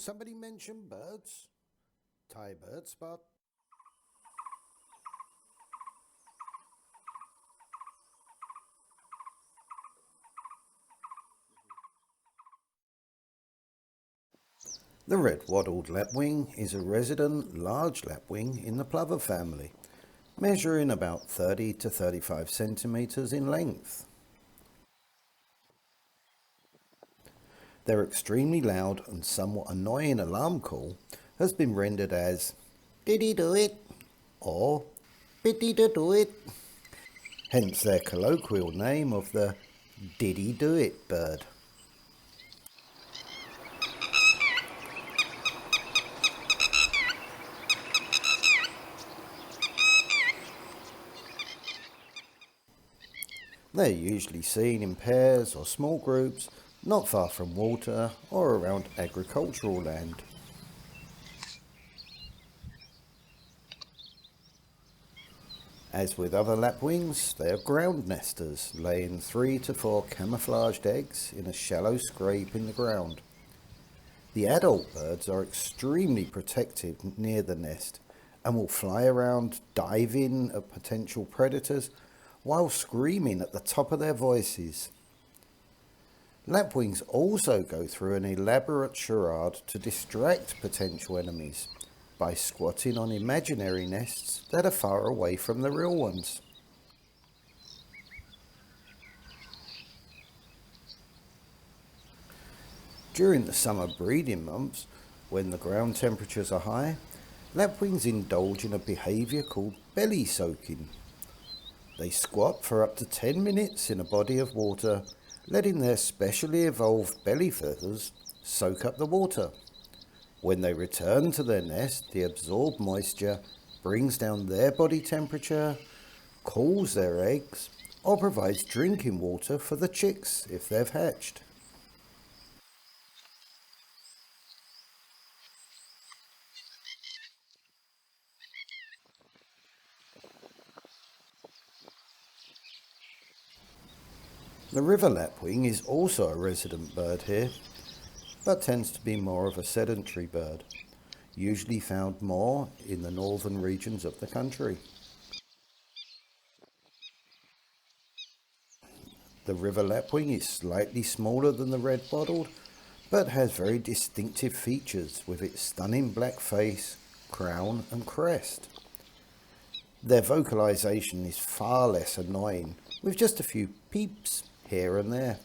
Somebody mention birds? Thai bird spot. The red-wattled lapwing is a resident large lapwing in the plover family, measuring about 30 to 35 centimeters in length. Their extremely loud and somewhat annoying alarm call has been rendered as "Did he do it?" or "Did he do it?" Hence their colloquial name of the "Did he do it" bird. They're usually seen in pairs or small groups not far from water or around agricultural land. As with other lapwings, they are ground nesters, laying 3 to 4 camouflaged eggs in a shallow scrape in the ground. The adult birds are extremely protective near the nest and will fly around, diving at potential predators while screaming at the top of their voices. Lapwings also go through an elaborate charade to distract potential enemies by squatting on imaginary nests that are far away from the real ones. During the summer breeding months, when the ground temperatures are high, lapwings indulge in a behaviour called belly soaking. They squat for up to 10 minutes in a body of water, letting their specially evolved belly feathers soak up the water. When they return to their nest, the absorbed moisture brings down their body temperature, cools their eggs, or provides drinking water for the chicks if they've hatched. The river lapwing is also a resident bird here, but tends to be more of a sedentary bird, usually found more in the northern regions of the country. The river lapwing is slightly smaller than the red-wattled, but has very distinctive features with its stunning black face, crown and crest. Their vocalization is far less annoying, with just a few peeps here and there.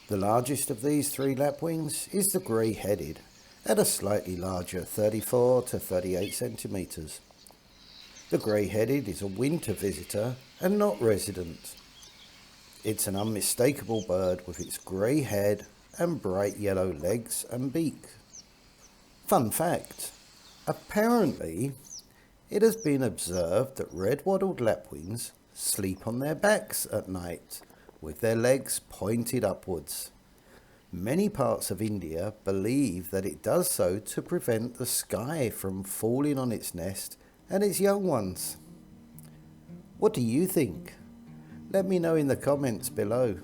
The largest of these 3 lapwings is the grey-headed, at a slightly larger 34 to 38 centimetres. The grey-headed is a winter visitor and not resident. It's an unmistakable bird with its grey head and bright yellow legs and beak. Fun fact, apparently it has been observed that red-wattled lapwings sleep on their backs at night with their legs pointed upwards. Many parts of India believe that it does so to prevent the sky from falling on its nest and its young ones. What do you think? Let me know in the comments below.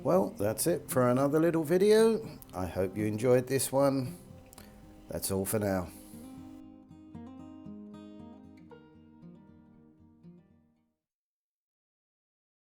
Well, that's it for another little video. I hope you enjoyed this one. That's all for now.